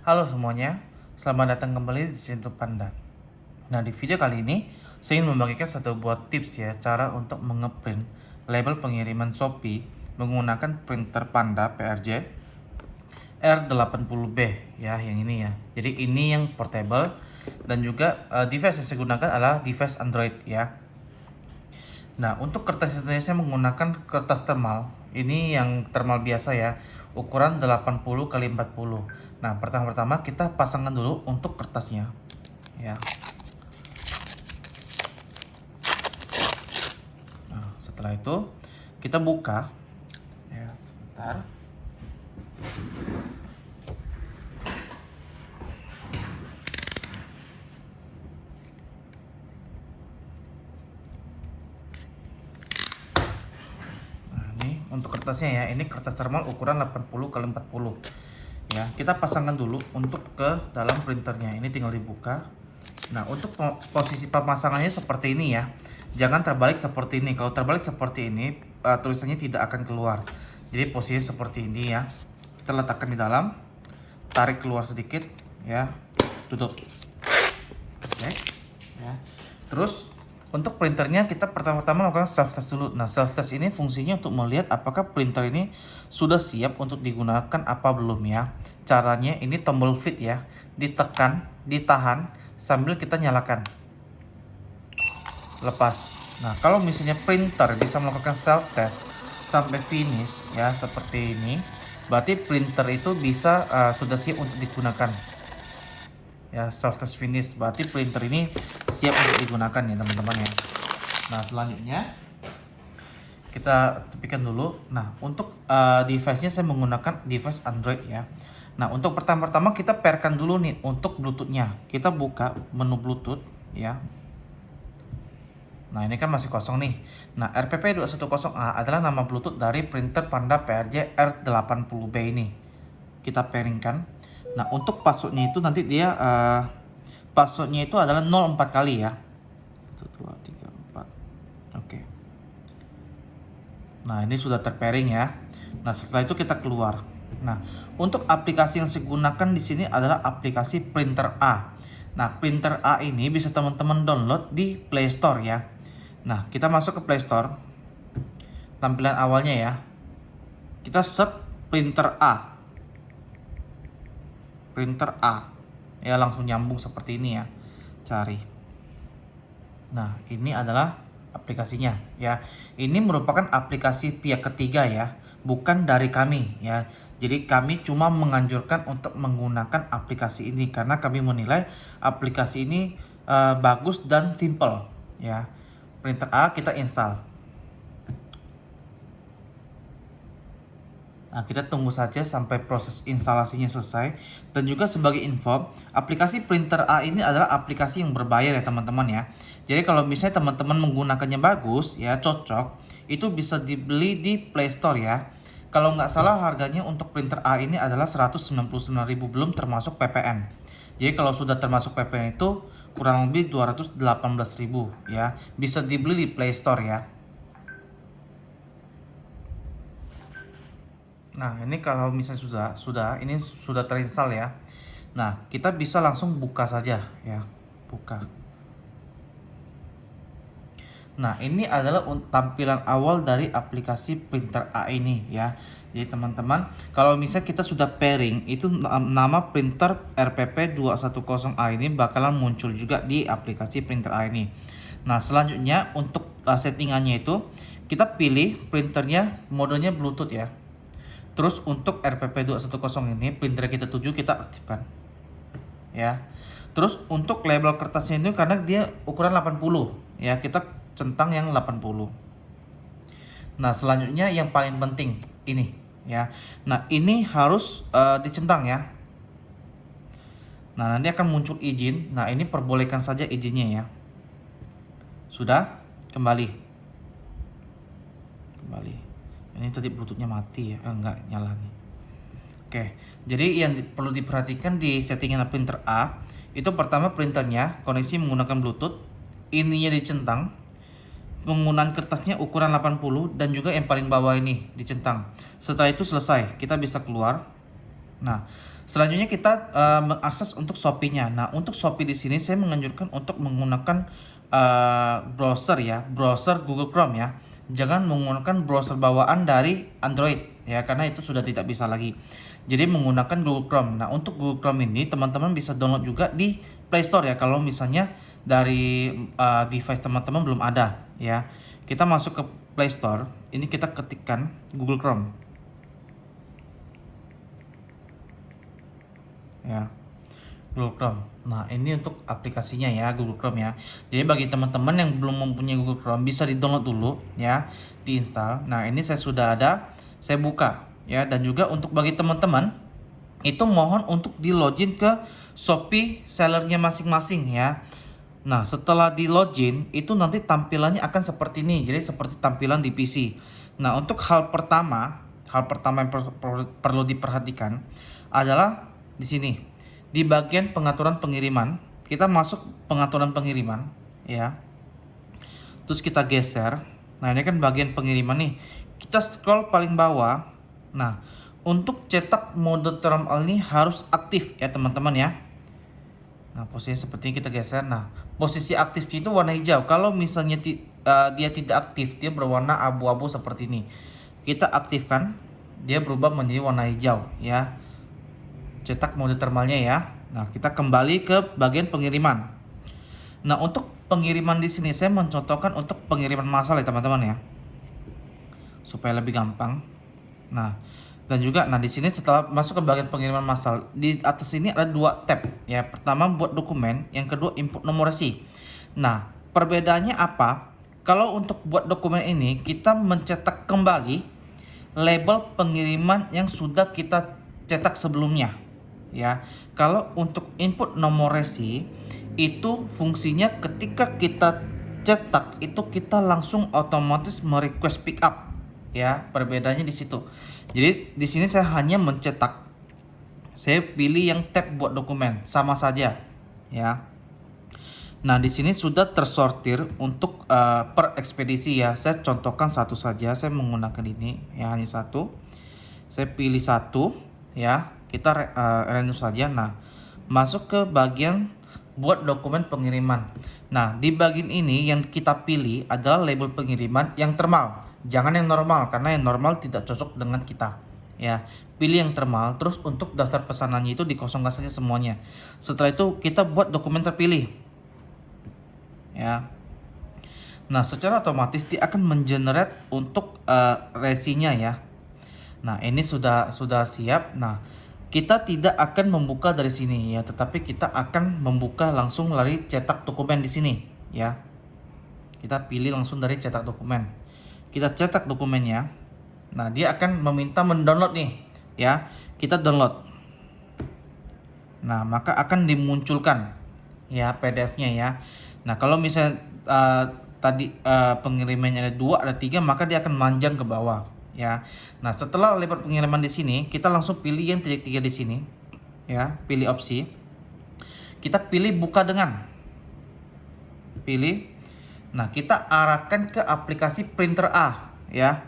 Halo semuanya, selamat datang kembali di Cintu Panda. Nah, di video kali ini saya ingin membagikan satu buah tips ya, cara untuk mengeprint label pengiriman Shopee menggunakan printer Panda PRJ R80B ya, yang ini ya. Jadi ini yang portable dan juga device yang saya gunakan adalah device Android ya. Nah, untuk kertas ini saya menggunakan kertas thermal. Ini yang thermal biasa ya, ukuran 80 kali 40. Nah, pertama-tama kita pasangkan dulu untuk kertasnya. Ya. Nah, setelah itu kita buka. Ya, sebentar. Untuk kertasnya ya, ini kertas thermal ukuran 80 kali 40 ya. Kita pasangkan dulu untuk ke dalam printernya. Ini tinggal dibuka. Nah, untuk posisi pemasangannya seperti ini ya, jangan terbalik seperti ini. Kalau terbalik seperti ini, tulisannya tidak akan keluar. Jadi posisinya seperti ini ya. Kita letakkan di dalam, tarik keluar sedikit ya, tutup. Oke ya. Terus untuk printernya kita pertama-tama melakukan self test dulu. Nah, self test ini fungsinya untuk melihat apakah printer ini sudah siap untuk digunakan apa belum ya. Caranya ini tombol fit ya, ditekan, ditahan sambil kita nyalakan. Lepas. Nah, kalau misalnya printer bisa melakukan self test sampai finish ya seperti ini, berarti printer itu bisa sudah siap untuk digunakan. Ya, self test finish berarti printer ini siap untuk digunakan ya teman-teman ya. Nah, selanjutnya kita tepikan dulu. Nah, untuk device-nya saya menggunakan device Android ya. Nah, untuk pertama-tama kita pairkan dulu nih untuk Bluetooth-nya. Kita buka menu Bluetooth ya. Nah, ini kan masih kosong nih. Nah, RPP210A adalah nama Bluetooth dari printer Panda PRJ R80B ini. Kita pairingkan. Nah, untuk passwordnya itu nanti dia passwordnya itu adalah 04 kali ya. 1 2 3 4. Oke. Nah, ini sudah terpairing ya. Nah, setelah itu kita keluar. Nah, untuk aplikasi yang saya gunakan di sini adalah aplikasi Printer A. Nah, Printer A ini bisa teman-teman download di Play Store ya. Nah, kita masuk ke Play Store. Tampilan awalnya ya. Kita search Printer A. Printer A. Ya, langsung nyambung seperti ini ya. Cari. Nah, ini adalah aplikasinya ya. Ini merupakan aplikasi pihak ketiga ya, bukan dari kami ya. Jadi kami cuma menganjurkan untuk menggunakan aplikasi ini karena kami menilai aplikasi ini bagus dan simple ya. Printer A kita install. Nah, kita tunggu saja sampai proses instalasinya selesai. Dan juga sebagai info, aplikasi Printer A ini adalah aplikasi yang berbayar ya teman-teman ya. Jadi kalau misalnya teman-teman menggunakannya bagus ya, cocok, itu bisa dibeli di Play Store ya. Kalau nggak salah harganya untuk Printer A ini adalah 199.000 belum termasuk PPN. Jadi kalau sudah termasuk PPN itu kurang lebih 218.000 ya. Bisa dibeli di Play Store ya. Nah, ini kalau misalnya ini sudah terinstall ya. Nah, kita bisa langsung buka saja ya. Buka. Nah, ini adalah tampilan awal dari aplikasi Printer A ini ya. Jadi teman-teman, kalau misalnya kita sudah pairing, itu nama printer RPP210A ini bakalan muncul juga di aplikasi Printer A ini. Nah, selanjutnya untuk settingannya itu kita pilih printernya modenya Bluetooth ya. Terus untuk RPP210 ini printer kita tuju kita aktifkan ya. Terus untuk label kertasnya ini karena dia ukuran 80 ya, kita centang yang 80. Nah, selanjutnya yang paling penting ini ya. Nah, ini harus dicentang ya. Nah, nanti akan muncul izin. Nah, ini perbolehkan saja izinnya ya. Sudah? Kembali. Ini tadi bluetoothnya mati ya, enggak nyala nih. Oke, jadi yang perlu diperhatikan di settingan printer A itu pertama printernya koneksi menggunakan bluetooth, ininya dicentang, penggunaan kertasnya ukuran 80 dan juga yang paling bawah ini dicentang. Setelah itu selesai, kita bisa keluar. Nah, selanjutnya kita mengakses untuk Shopee-nya. Nah, untuk Shopee di sini saya menganjurkan untuk menggunakan browser ya, browser Google Chrome ya. Jangan menggunakan browser bawaan dari Android ya, karena itu sudah tidak bisa lagi. Jadi menggunakan Google Chrome. Nah, untuk Google Chrome ini teman-teman bisa download juga di Play Store ya, kalau misalnya dari device teman-teman belum ada ya. Kita masuk ke Play Store, ini kita ketikkan Google Chrome. Ya, Google Chrome. Nah, ini untuk aplikasinya ya, Google Chrome ya. Jadi bagi teman-teman yang belum mempunyai Google Chrome, bisa di-download dulu ya, diinstal. Nah, ini saya sudah ada, saya buka ya. Dan juga untuk bagi teman-teman itu mohon untuk di-login ke Shopee sellernya masing-masing ya. Nah, setelah di-login itu nanti tampilannya akan seperti ini. Jadi seperti tampilan di PC. Nah, untuk hal pertama yang perlu diperhatikan adalah di sini. Di bagian pengaturan pengiriman, kita masuk pengaturan pengiriman ya. Terus kita geser. Nah, ini kan bagian pengiriman nih. Kita scroll paling bawah. Nah, untuk cetak mode terminal ini harus aktif ya, teman-teman ya. Nah, posisi seperti ini kita geser. Nah, posisi aktifnya itu warna hijau. Kalau misalnya dia tidak aktif, dia berwarna abu-abu seperti ini. Kita aktifkan, dia berubah menjadi warna hijau ya. Cetak mode termalnya ya. Nah, kita kembali ke bagian pengiriman. Nah, untuk pengiriman di sini saya mencontohkan untuk pengiriman massal ya, teman-teman ya. Supaya lebih gampang. Nah, dan juga di sini setelah masuk ke bagian pengiriman massal, di atas ini ada dua tab ya. Pertama buat dokumen, yang kedua input nomor resi. Nah, perbedaannya apa? Kalau untuk buat dokumen ini kita mencetak kembali label pengiriman yang sudah kita cetak sebelumnya ya. Kalau untuk input nomor resi itu fungsinya ketika kita cetak itu kita langsung otomatis merequest pick up ya, perbedaannya di situ. Jadi di sini saya hanya mencetak, saya pilih yang tab buat dokumen, sama saja ya. Nah, di sini sudah tersortir untuk per ekspedisi ya. Saya contohkan satu saja, saya menggunakan ini ya, hanya satu. Saya pilih satu ya, kita random saja. Nah, masuk ke bagian buat dokumen pengiriman. Nah, di bagian ini yang kita pilih adalah label pengiriman yang thermal. Jangan yang normal, karena yang normal tidak cocok dengan kita ya. Pilih yang thermal. Terus untuk daftar pesanannya itu dikosongkan saja semuanya. Setelah itu kita buat dokumen terpilih ya. Nah, secara otomatis dia akan mengenerate untuk resinya ya. Nah, ini sudah siap. Nah, kita tidak akan membuka dari sini ya, tetapi kita akan membuka langsung dari cetak dokumen di sini ya. Kita pilih langsung dari cetak dokumen. Kita cetak dokumennya. Nah, dia akan meminta mendownload nih ya. Kita download. Nah, maka akan dimunculkan ya PDF-nya ya. Nah, kalau misalnya tadi pengirimannya ada 2, ada 3, maka dia akan manjang ke bawah ya. Nah, setelah lebar pengiriman di sini, kita langsung pilih yang titik 3 di sini ya, pilih opsi. Kita pilih buka dengan. Pilih. Nah, kita arahkan ke aplikasi printer A ya.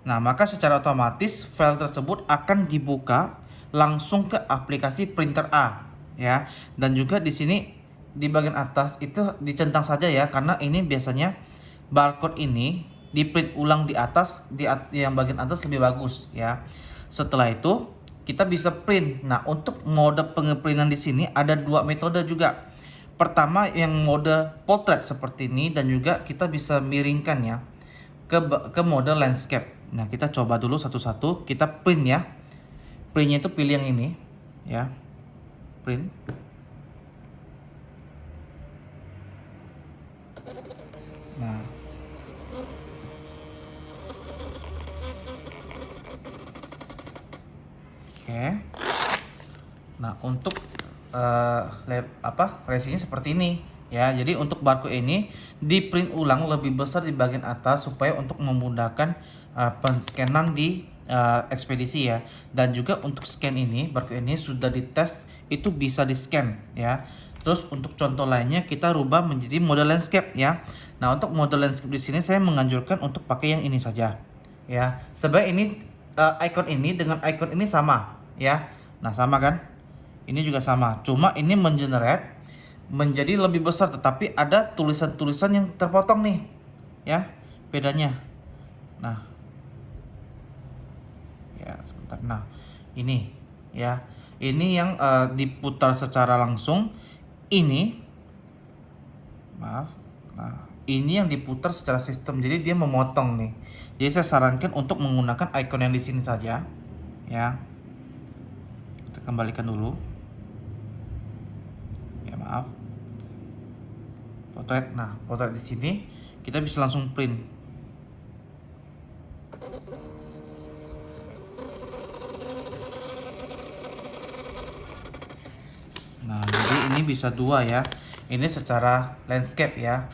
Nah, maka secara otomatis file tersebut akan dibuka langsung ke aplikasi printer A ya. Dan juga di sini di bagian atas itu dicentang saja ya, karena ini biasanya barcode ini di print ulang di atas, yang bagian atas lebih bagus ya. Setelah itu kita bisa print. Nah, untuk mode pengeprintan di sini ada 2 metode juga. Pertama yang mode portrait seperti ini, dan juga kita bisa miringkan ya ke mode landscape. Nah, kita coba dulu satu-satu, kita print ya. Printnya itu pilih yang ini ya, print. Nah, oke. Nah, untuk resinya seperti ini ya. Jadi untuk barcode ini di print ulang lebih besar di bagian atas supaya untuk memudahkan penscanan di ekspedisi ya. Dan juga untuk scan ini, barcode ini sudah dites itu bisa di scan ya. Terus untuk contoh lainnya kita rubah menjadi mode landscape ya. Nah, untuk mode landscape di sini saya menganjurkan untuk pakai yang ini saja ya. Sebenarnya ini icon ini dengan icon ini sama ya. Nah, sama kan? Ini juga sama. Cuma ini mengenerate menjadi lebih besar, tetapi ada tulisan-tulisan yang terpotong nih. Ya, bedanya. Nah, ya sebentar. Nah, ini ya. Ini yang diputar secara langsung. Ini maaf. Nah, ini yang diputar secara sistem. Jadi dia memotong nih. Jadi saya sarankan untuk menggunakan icon yang di sini saja. Ya. Kita kembalikan dulu. Ya, maaf. Potret. Nah, potret di sini kita bisa langsung print. Nah, jadi ini bisa dua ya. Ini secara landscape ya.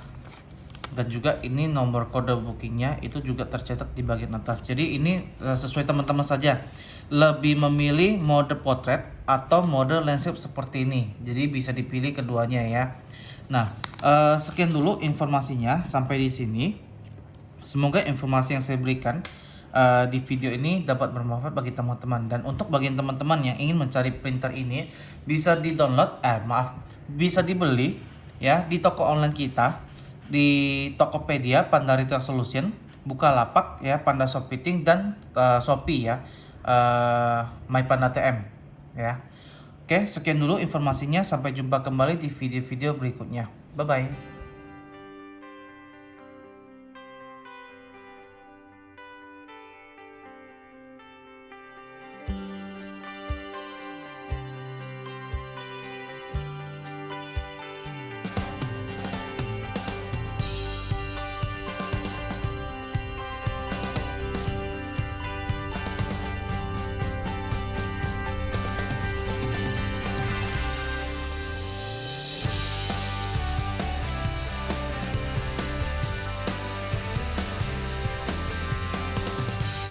Dan juga ini nomor kode bookingnya itu juga tercetak di bagian atas. Jadi ini sesuai teman-teman saja. Lebih memilih mode portrait atau mode landscape seperti ini. Jadi bisa dipilih keduanya ya. Nah, sekian dulu informasinya sampai di sini. Semoga informasi yang saya berikan di video ini dapat bermanfaat bagi teman-teman. Dan untuk bagian teman-teman yang ingin mencari printer ini, bisa di-download, bisa dibeli ya di toko online kita, di Tokopedia, Panda Retail Solution, Bukalapak ya, Panda Shop Fitting, dan Shopee ya, My Panda TM ya. Oke, sekian dulu informasinya. Sampai jumpa kembali di video-video berikutnya. Bye bye.